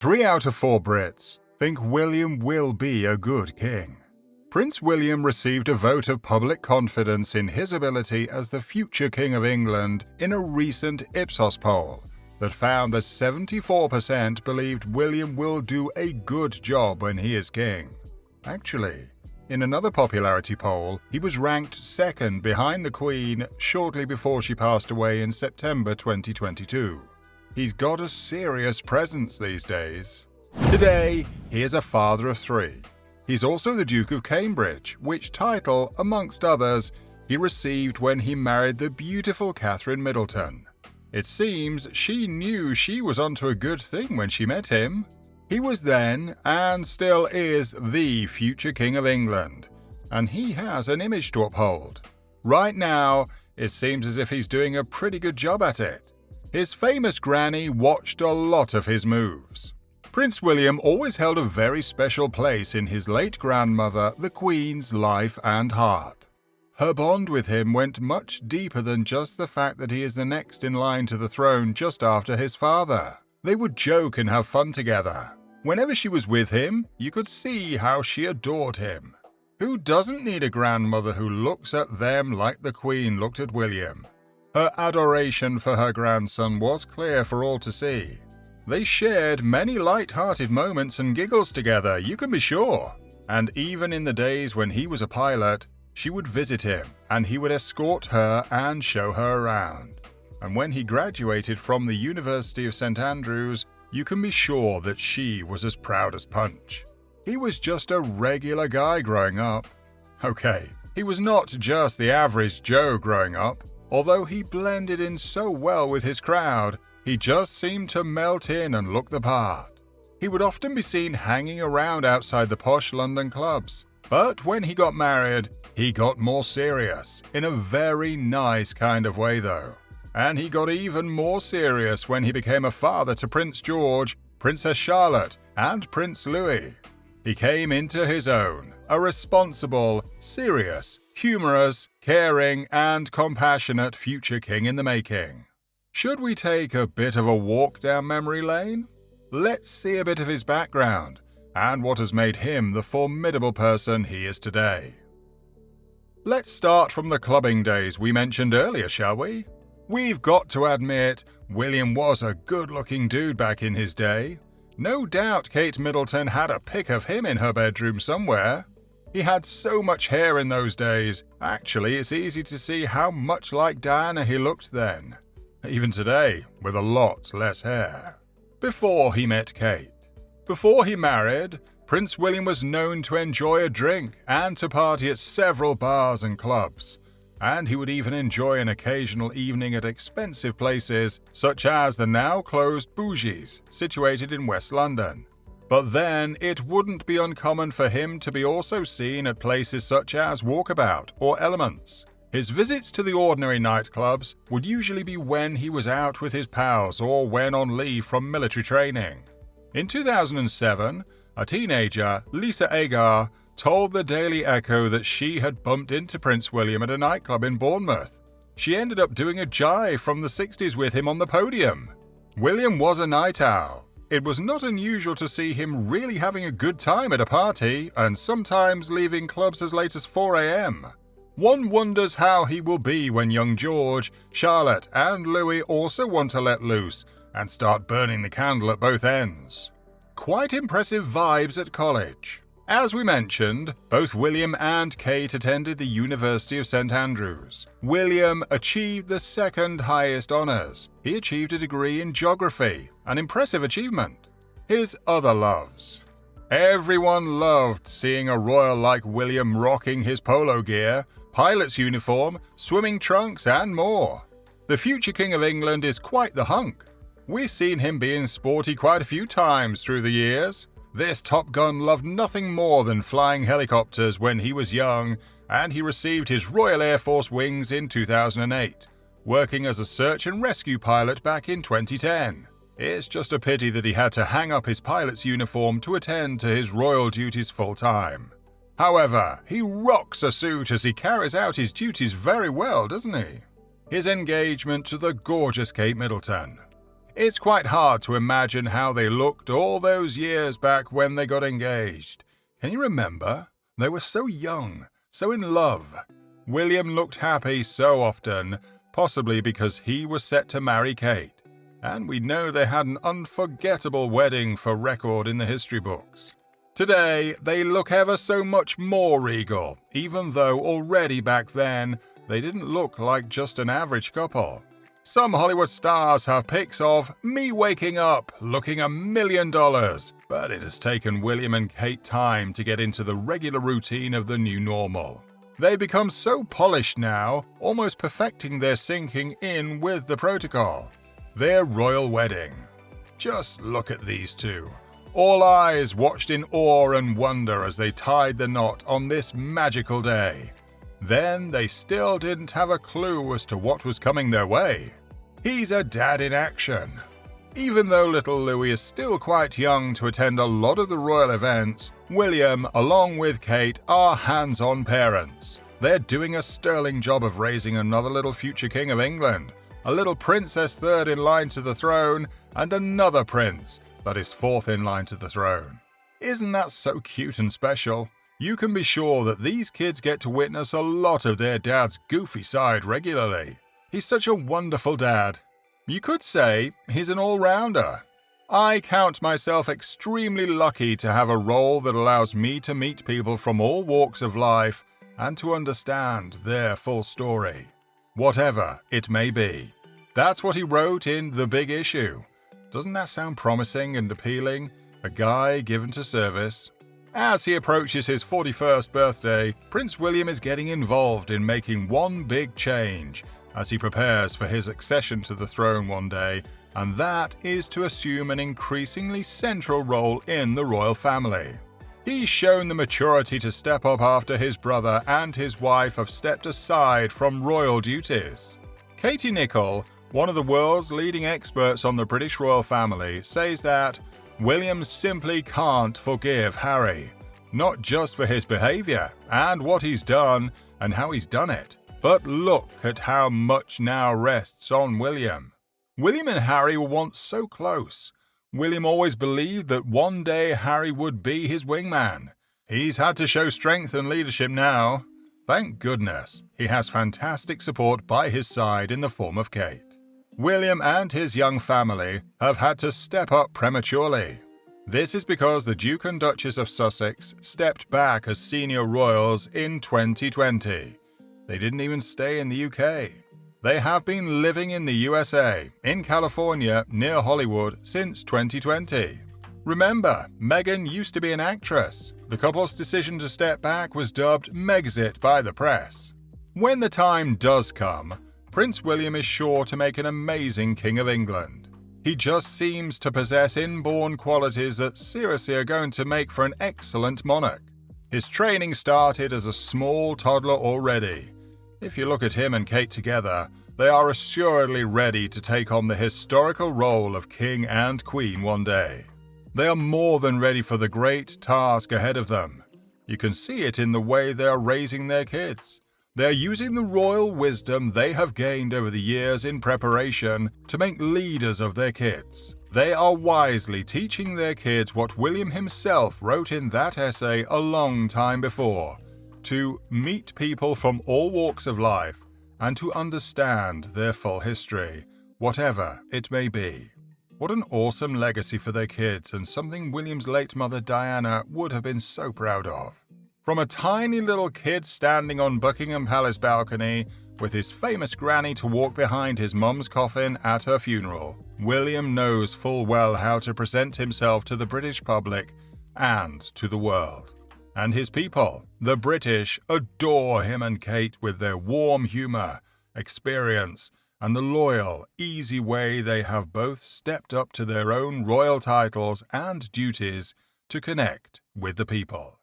3 out of 4 Brits think William will be a good king. Prince William received a vote of public confidence in his ability as the future King of England in a recent Ipsos poll that found that 74% believed William will do a good job when he is king. Actually, in another popularity poll, he was ranked second behind the Queen shortly before she passed away in September 2022. He's got a serious presence these days. Today, he is a father of 3. He's also the Duke of Cambridge, which title, amongst others, he received when he married the beautiful Catherine Middleton. It seems she knew she was onto a good thing when she met him. He was then, and still is, the future King of England, and he has an image to uphold. Right now, it seems as if he's doing a pretty good job at it. His famous granny watched a lot of his moves. Prince William always held a very special place in his late grandmother, the Queen's life and heart. Her bond with him went much deeper than just the fact that he is the next in line to the throne just after his father. They would joke and have fun together. Whenever she was with him, you could see how she adored him. Who doesn't need a grandmother who looks at them like the Queen looked at William? Her adoration for her grandson was clear for all to see. They shared many light-hearted moments and giggles together, you can be sure. And even in the days when he was a pilot, she would visit him and he would escort her and show her around. And when he graduated from the University of St Andrews, you can be sure that she was as proud as Punch. He was just a regular guy growing up. Okay, he was not just the average Joe growing up. Although he blended in so well with his crowd, he just seemed to melt in and look the part. He would often be seen hanging around outside the posh London clubs. But when he got married, he got more serious, in a very nice kind of way though. And he got even more serious when he became a father to Prince George, Princess Charlotte, and Prince Louis. He came into his own, a responsible, serious, humorous, caring, and compassionate future king in the making. Should we take a bit of a walk down memory lane? Let's see a bit of his background, and what has made him the formidable person he is today. Let's start from the clubbing days we mentioned earlier, shall we? We've got to admit, William was a good-looking dude back in his day. No doubt Kate Middleton had a pic of him in her bedroom somewhere. He had so much hair in those days, actually it's easy to see how much like Diana he looked then. Even today, with a lot less hair. Before he met Kate. Before he married, Prince William was known to enjoy a drink and to party at several bars and clubs. And he would even enjoy an occasional evening at expensive places, such as the now-closed Bougies, situated in West London. But then, it wouldn't be uncommon for him to be also seen at places such as Walkabout or Elements. His visits to the ordinary nightclubs would usually be when he was out with his pals or when on leave from military training. In 2007, a teenager, Lisa Agar, told the Daily Echo that she had bumped into Prince William at a nightclub in Bournemouth. She ended up doing a jive from the 60s with him on the podium. William was a night owl. It was not unusual to see him really having a good time at a party and sometimes leaving clubs as late as 4 a.m. One wonders how he will be when young George, Charlotte, and Louis also want to let loose and start burning the candle at both ends. Quite impressive vibes at college. As we mentioned, both William and Kate attended the University of St Andrews. William achieved the second highest honours. He achieved a degree in geography, an impressive achievement. His other loves. Everyone loved seeing a royal like William rocking his polo gear, pilot's uniform, swimming trunks, and more. The future King of England is quite the hunk. We've seen him being sporty quite a few times through the years. This Top Gun loved nothing more than flying helicopters when he was young, and he received his Royal Air Force wings in 2008, working as a search and rescue pilot back in 2010. It's just a pity that he had to hang up his pilot's uniform to attend to his royal duties full-time. However, he rocks a suit as he carries out his duties very well, doesn't he? His engagement to the gorgeous Kate Middleton. It's quite hard to imagine how they looked all those years back when they got engaged. Can you remember? They were so young, so in love. William looked happy so often, possibly because he was set to marry Kate. And we know they had an unforgettable wedding for record in the history books. Today, they look ever so much more regal, even though already back then, they didn't look like just an average couple. Some Hollywood stars have pics of me waking up looking $1 million, but it has taken William and Kate time to get into the regular routine of the new normal. They become so polished now, almost perfecting their sinking in with the protocol. Their royal wedding. Just look at these two. All eyes watched in awe and wonder as they tied the knot on this magical day. Then they still didn't have a clue as to what was coming their way. He's a dad in action. Even though little Louis is still quite young to attend a lot of the royal events, William, along with Kate, are hands-on parents. They're doing a sterling job of raising another little future king of England, a little princess third in line to the throne, and another prince that is fourth in line to the throne. Isn't that so cute and special? You can be sure that these kids get to witness a lot of their dad's goofy side regularly. He's such a wonderful dad. You could say he's an all-rounder. I count myself extremely lucky to have a role that allows me to meet people from all walks of life and to understand their full story, whatever it may be. That's what he wrote in The Big Issue. Doesn't that sound promising and appealing? A guy given to service. As he approaches his 41st birthday, Prince William is getting involved in making one big change as he prepares for his accession to the throne one day, and that is to assume an increasingly central role in the royal family. He's shown the maturity to step up after his brother and his wife have stepped aside from royal duties. Katie Nicholl, one of the world's leading experts on the British royal family, says that William simply can't forgive Harry, not just for his behavior and what he's done and how he's done it, but look at how much now rests on William. William and Harry were once so close. William always believed that one day Harry would be his wingman. He's had to show strength and leadership now. Thank goodness, he has fantastic support by his side in the form of Kate. William and his young family have had to step up prematurely. This is because the Duke and Duchess of Sussex stepped back as senior royals in 2020. They didn't even stay in the UK. They have been living in the USA, in California, near Hollywood, since 2020. Remember, Meghan used to be an actress. The couple's decision to step back was dubbed Megxit by the press. When the time does come, Prince William is sure to make an amazing King of England. He just seems to possess inborn qualities that seriously are going to make for an excellent monarch. His training started as a small toddler already. If you look at him and Kate together, they are assuredly ready to take on the historical role of King and Queen one day. They are more than ready for the great task ahead of them. You can see it in the way they are raising their kids. They are using the royal wisdom they have gained over the years in preparation to make leaders of their kids. They are wisely teaching their kids what William himself wrote in that essay a long time before: to meet people from all walks of life and to understand their full history, whatever it may be. What an awesome legacy for their kids, and something William's late mother Diana would have been so proud of. From a tiny little kid standing on Buckingham Palace balcony with his famous granny to walk behind his mum's coffin at her funeral, William knows full well how to present himself to the British public and to the world. And his people, the British, adore him and Kate with their warm humor, experience, and the loyal, easy way they have both stepped up to their own royal titles and duties to connect with the people.